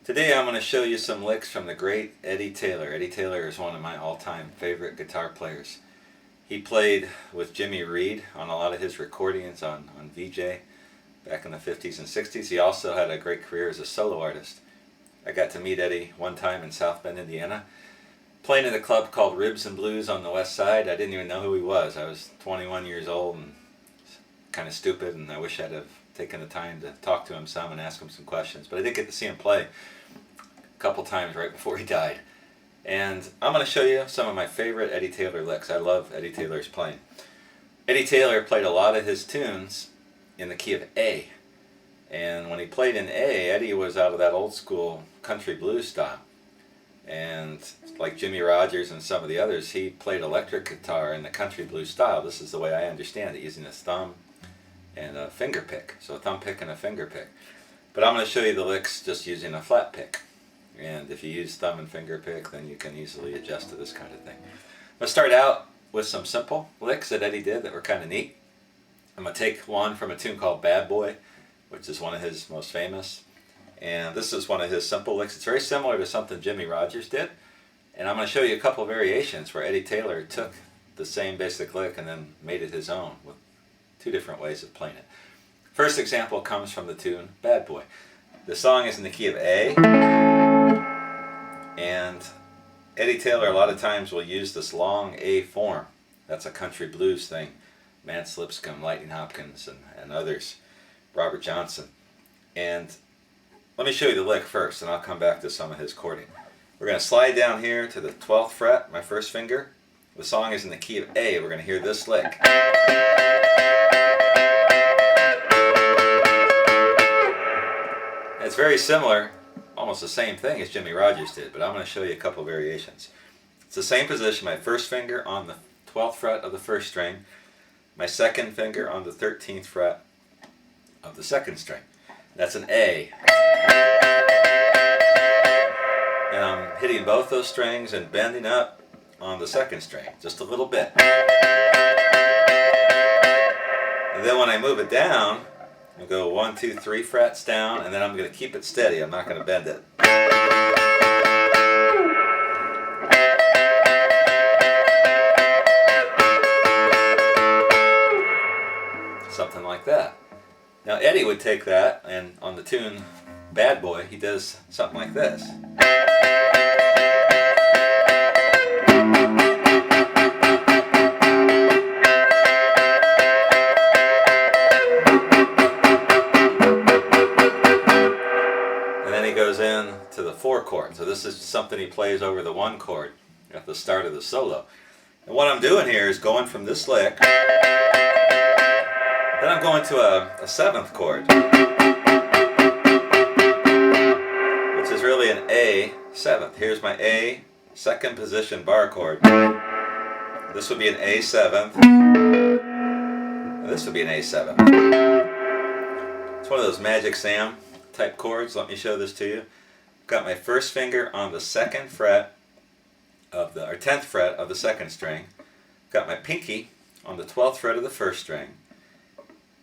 Today I'm going to show you some licks from the great Eddie Taylor. Eddie Taylor is one of my all-time favorite guitar players. He played with Jimmy Reed on a lot of his recordings on VJ back in the 50s and 60s. He also had a great career as a solo artist. I got to meet Eddie one time in South Bend, Indiana, playing at a club called Ribs and Blues on the west side. I didn't even know who he was. I was 21 years old and kind of stupid, and I wish I'd have taken the time to talk to him some and ask him some questions. But I did get to see him play a couple times right before he died. And I'm going to show you some of my favorite Eddie Taylor licks. I love Eddie Taylor's playing. Eddie Taylor played a lot of his tunes in the key of A. And when he played in A, Eddie was out of that old school country blues style. And like Jimmy Rogers and some of the others, he played electric guitar in the country blues style. This is the way I understand it, using his thumb and a finger pick. So a thumb pick and a finger pick. But I'm going to show you the licks just using a flat pick. And if you use thumb and finger pick, then you can easily adjust to this kind of thing. Let's start out with some simple licks that Eddie did that were kind of neat. I'm going to take one from a tune called Bad Boy, which is one of his most famous. And this is one of his simple licks. It's very similar to something Jimmy Rogers did. And I'm going to show you a couple variations where Eddie Taylor took the same basic lick and then made it his own with two different ways of playing it. First example comes from the tune Bad Boy. The song is in the key of A. And Eddie Taylor a lot of times will use this long A form. That's a country blues thing. Mance Lipscomb, Lightning Hopkins, and others. Robert Johnson. And let me show you the lick first, and I'll come back to some of his chording. We're going to slide down here to the 12th fret, my first finger. The song is in the key of A. We're going to hear this lick. It's very similar, almost the same thing as Jimmy Rogers did, but I'm going to show you a couple variations. It's the same position, my first finger on the 12th fret of the first string, my second finger on the 13th fret of the second string. That's an A. And I'm hitting both those strings and bending up on the second string, just a little bit. And then when I move it down, I'll go 1, 2, 3 frets down, and then I'm going to keep it steady. I'm not going to bend it. Something like that. Now Eddie would take that, and on the tune Bad Boy, he does something like this. Goes in to the 4 chord. So this is something he plays over the 1 chord at the start of the solo. And what I'm doing here is going from this lick, then I'm going to a 7th chord, which is really an A 7th. Here's my A 2nd position bar chord. This would be an A 7th. And this would be an A 7th. It's one of those Magic Sam type chords. Let me show this to you. Got my first finger on the 2nd fret of the, or 10th fret of the 2nd string. Got my pinky on the 12th fret of the 1st string.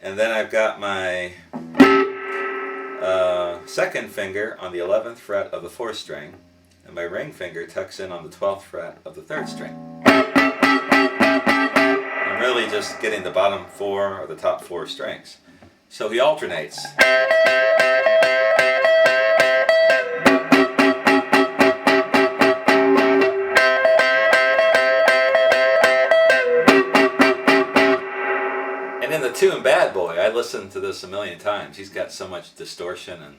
And then I've got my 2nd finger on the 11th fret of the 4th string. And my ring finger tucks in on the 12th fret of the 3rd string. I'm really just getting the bottom 4 or the top 4 strings. So he alternates. And in the tune Bad Boy, I listened to this a million times. He's got so much distortion and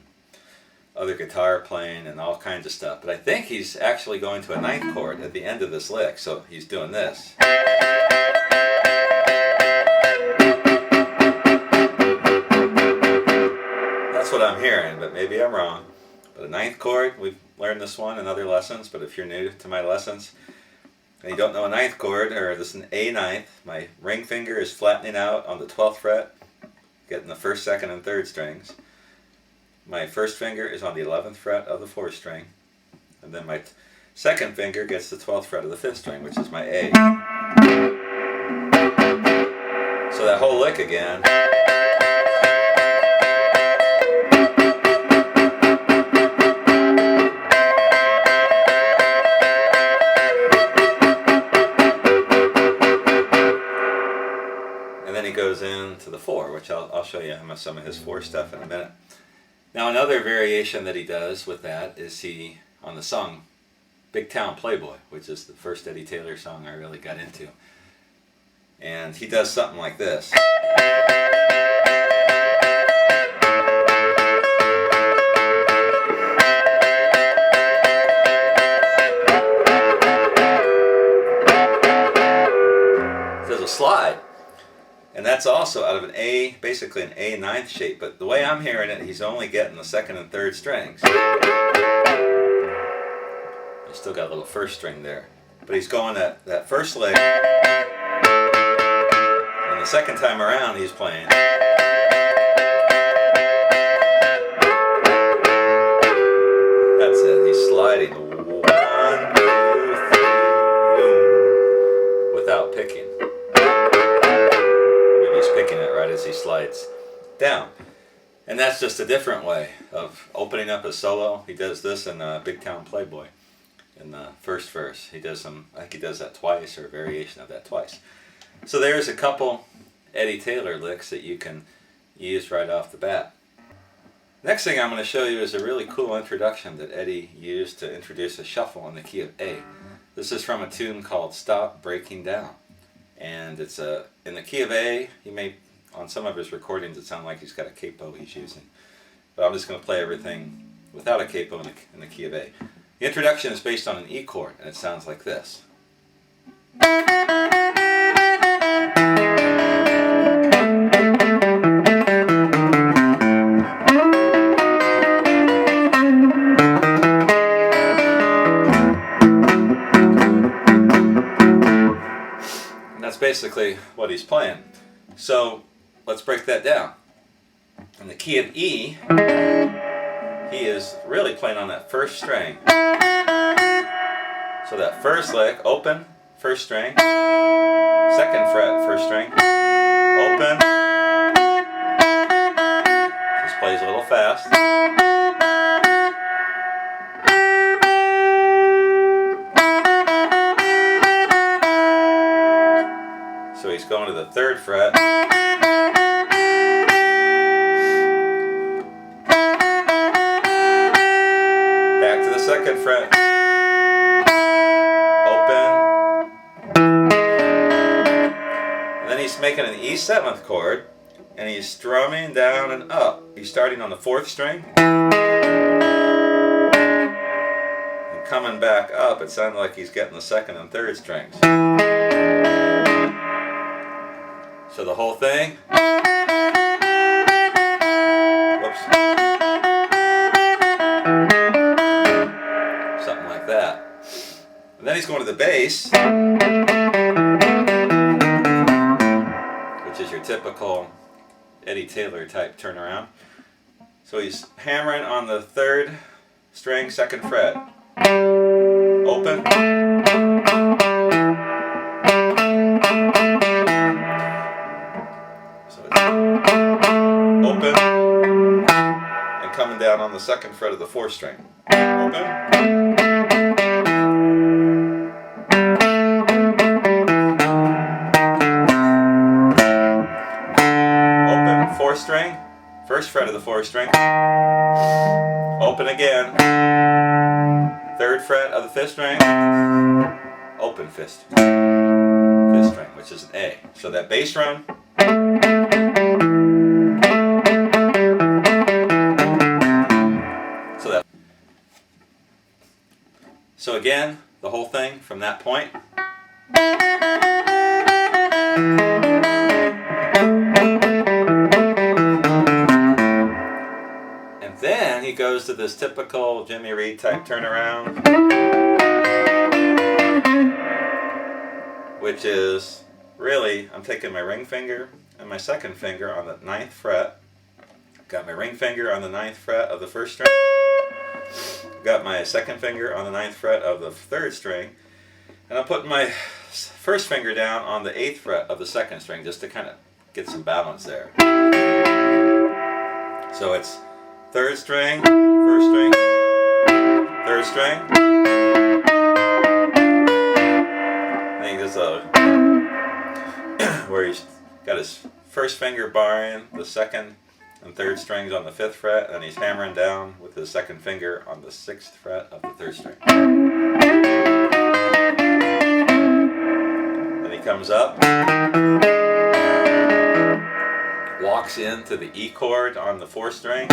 other guitar playing and all kinds of stuff. But I think he's actually going to a 9th chord at the end of this lick. So he's doing this. That's what I'm hearing, but maybe I'm wrong. But a 9th chord, we've learned this one in other lessons, but if you're new to my lessons and you don't know a 9th chord, or this is an A 9th, my ring finger is flattening out on the 12th fret, getting the 1st, 2nd, and 3rd strings. My first finger is on the 11th fret of the 4th string, and then my 2nd finger gets the 12th fret of the 5th string, which is my A. So that whole lick again. which I'll show you some of his 4 stuff in a minute. Now another variation that he does with that is on the song Big Town Playboy, which is the first Eddie Taylor song I really got into. And he does something like this. There's a slide. And that's also out of an A, basically an A ninth shape. But the way I'm hearing it, he's only getting the 2nd and 3rd strings. He's still got a little 1st string there. But he's going that first lick. And the 2nd time around, he's playing. That's it. He's sliding. 1, 2, 3, without picking. Picking it right as he slides down. And that's just a different way of opening up a solo. He does this in Big Town Playboy in the first verse. He does I think he does that twice, or a variation of that twice. So there's a couple Eddie Taylor licks that you can use right off the bat. Next thing I'm going to show you is a really cool introduction that Eddie used to introduce a shuffle in the key of A. This is from a tune called Stop Breaking Down. And it's in the key of A. He may, on some of his recordings, it sounds like he's got a capo he's using. But I'm just going to play everything without a capo in the key of A. The introduction is based on an E chord, and it sounds like this. Basically what he's playing. So let's break that down. In the key of E, he is really playing on that 1st string. So that 1st lick, open, 1st string, 2nd fret, 1st string, open. Just plays a little fast. So he's going to the 3rd fret. Back to the 2nd fret. Open. And then he's making an E7th chord, and he's strumming down and up. He's starting on the 4th string. And coming back up, it sounded like he's getting the 2nd and 3rd strings. So the whole thing, whoops, something like that. And then he's going to the bass, which is your typical Eddie Taylor type turnaround. So he's hammering on the 3rd string, 2nd fret, open. Open, and coming down on the 2nd fret of the 4th string. Open. Open, 4th string, 1st fret of the 4th string. Open again, 3rd fret of the 5th string. Open 5th string, which is an A. So that bass run. So again, the whole thing from that point. And then he goes to this typical Jimmy Reed type turnaround, which is really, I'm taking my ring finger and my 2nd finger on the 9th fret. Got my ring finger on the 9th fret of the 1st string. Got my 2nd finger on the 9th fret of the 3rd string, and I'm putting my 1st finger down on the 8th fret of the 2nd string just to kind of get some balance there. So it's 3rd string, 1st string, 3rd string. I think this where he's got his first finger barring the second and third strings on the 5th fret, and he's hammering down with his second finger on the 6th fret of the 3rd string. Then he comes up, walks into the E chord on the 4th string.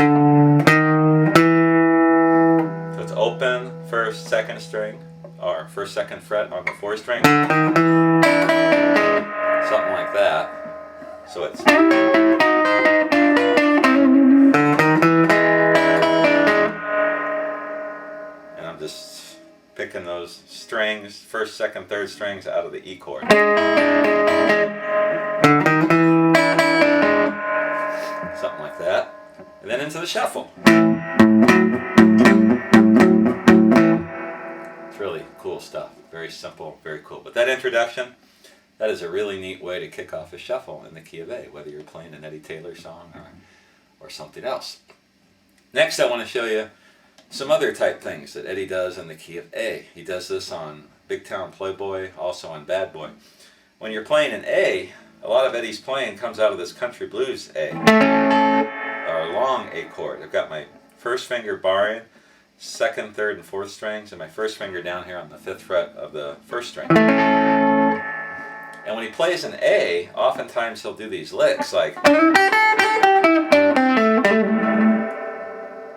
So it's open, 1st, 2nd string, or 1st, 2nd fret on the 4th string. Something like that. So it's... And I'm just picking those strings, 1st, 2nd, 3rd strings out of the E chord. Something like that. And then into the shuffle. It's really cool stuff. Very simple, very cool. But that introduction, that is a really neat way to kick off a shuffle in the key of A, whether you're playing an Eddie Taylor song or something else. Next, I want to show you some other type things that Eddie does in the key of A. He does this on Big Town Playboy, also on Bad Boy. When you're playing an A, a lot of Eddie's playing comes out of this country blues A, or a long A chord. I've got my first finger barring 2nd, 3rd, and 4th strings, and my first finger down here on the 5th fret of the 1st string. And when he plays an A, oftentimes he'll do these licks like...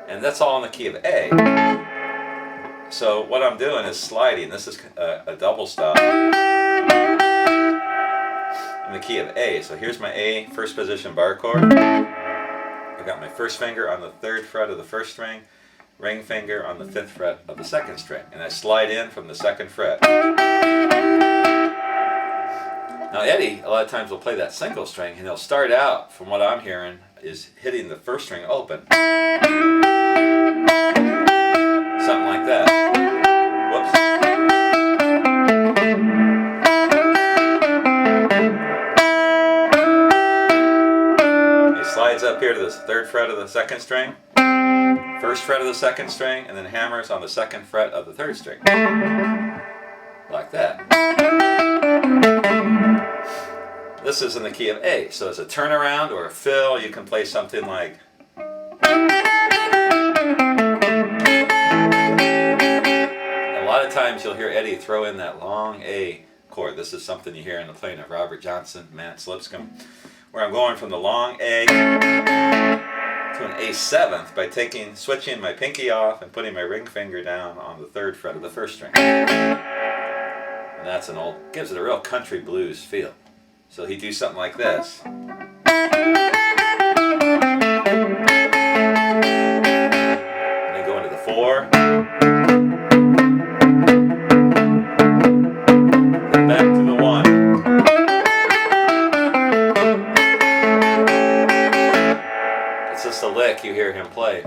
And that's all in the key of A. So what I'm doing is sliding. This is a double stop in the key of A. So here's my A first position bar chord. I've got my first finger on the 3rd fret of the 1st string, ring finger on the 5th fret of the 2nd string, and I slide in from the 2nd fret. Now Eddie, a lot of times will play that single string, and he'll start out, from what I'm hearing, is hitting the 1st string open. Something like that. Whoops. He slides up here to the 3rd fret of the 2nd string, 1st fret of the 2nd string, and then hammers on the 2nd fret of the 3rd string. Like that. This is in the key of A, so as a turnaround or a fill, you can play something like... And a lot of times you'll hear Eddie throw in that long A chord. This is something you hear in the playing of Robert Johnson, Matt Lipscomb, where I'm going from the long A to an A7th by switching my pinky off and putting my ring finger down on the 3rd fret of the 1st string. And that's gives it a real country blues feel. So he'd do something like this. And then go into the 4. Then back to the 1. It's just a lick you hear him play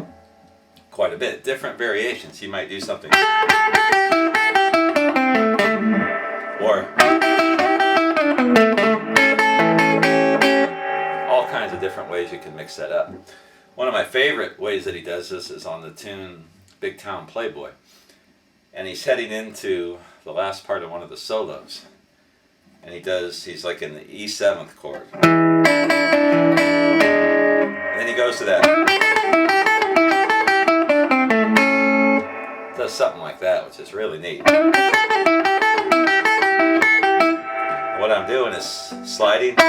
quite a bit. Different variations. He might do something. Or all kinds of different ways you can mix that up. One of my favorite ways that he does this is on the tune Big Town Playboy. And he's heading into the last part of one of the solos. And he's like in the E7th chord. And then he goes to that. Does something like that, which is really neat. What I'm doing is sliding to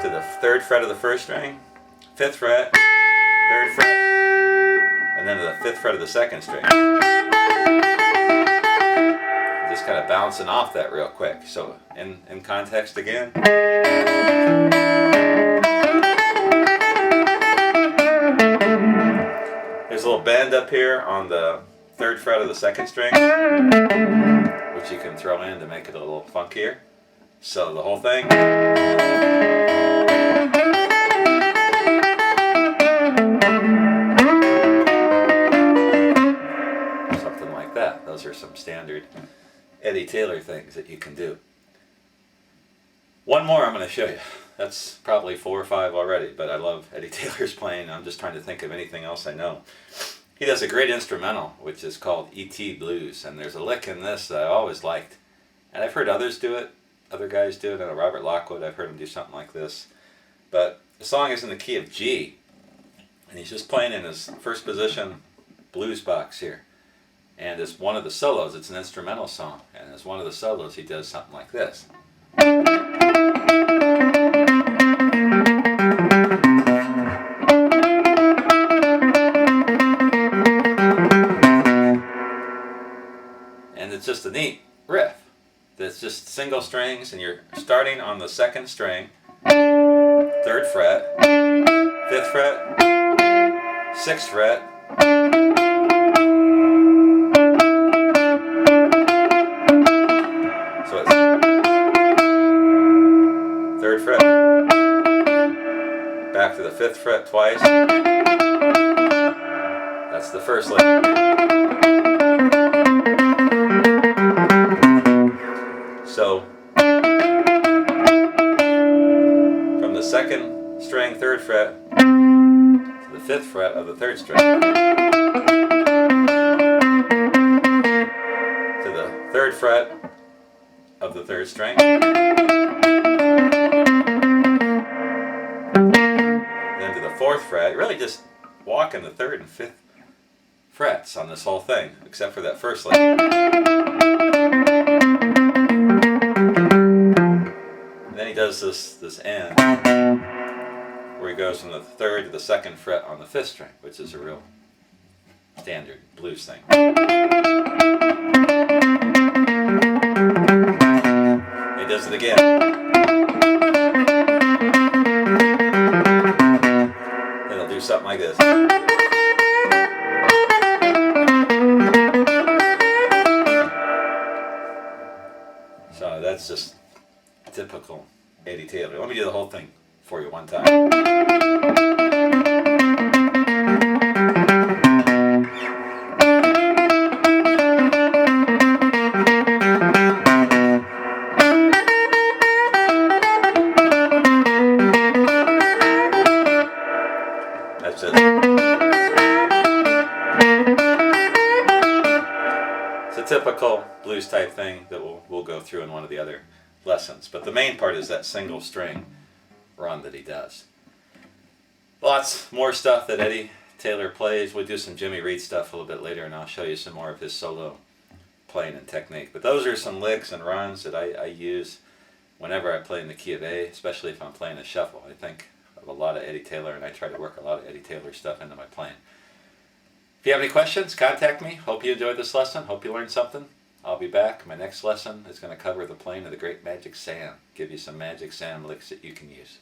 the 3rd fret of the 1st string, 5th fret, 3rd fret, and then to the 5th fret of the 2nd string. Just kind of bouncing off that real quick. So in context again. There's a little bend up here on the 3rd fret of the 2nd string, which you can throw in to make it a little funkier. So the whole thing. Something like that. Those are some standard Eddie Taylor things that you can do. One more I'm going to show you. That's probably 4 or 5 already, but I love Eddie Taylor's playing. I'm just trying to think of anything else I know. He does a great instrumental, which is called E.T. Blues, and there's a lick in this that I always liked. And I've heard others do it, other guys do it. I know Robert Lockwood, I've heard him do something like this. But the song is in the key of G, and he's just playing in his first position blues box here. And as one of the solos, it's an instrumental song, and as one of the solos he does something like this. And it's just a neat riff. That's just single strings, and you're starting on the second string, 3rd fret, 5th fret, 6th fret, so it's 3rd fret, back to the 5th fret twice, that's the first lick. So, from the 2nd string, 3rd fret, to the 5th fret of the 3rd string, to the 3rd fret of the 3rd string, then to the 4th fret. You're really just walking the 3rd and 5th frets on this whole thing, except for that first lick. Then he does this end where he goes from the 3rd to the 2nd fret on the 5th string, which is a real standard blues thing. He does it again. Then he'll do something like this. So that's just typical Eddie Taylor. Let me do the whole thing for you one time. That's it. It's a typical blues type thing that we'll go through in one of the other lessons, but the main part is that single string run that he does. Lots more stuff that Eddie Taylor plays. We'll do some Jimmy Reed stuff a little bit later, and I'll show you some more of his solo playing and technique. But those are some licks and runs that I use whenever I play in the key of A, especially if I'm playing a shuffle. I think of a lot of Eddie Taylor, and I try to work a lot of Eddie Taylor stuff into my playing. If you have any questions, contact me. Hope you enjoyed this lesson. Hope you learned something. I'll be back. My next lesson is going to cover the playing of the Great Magic Sam. Give you some Magic Sam licks that you can use.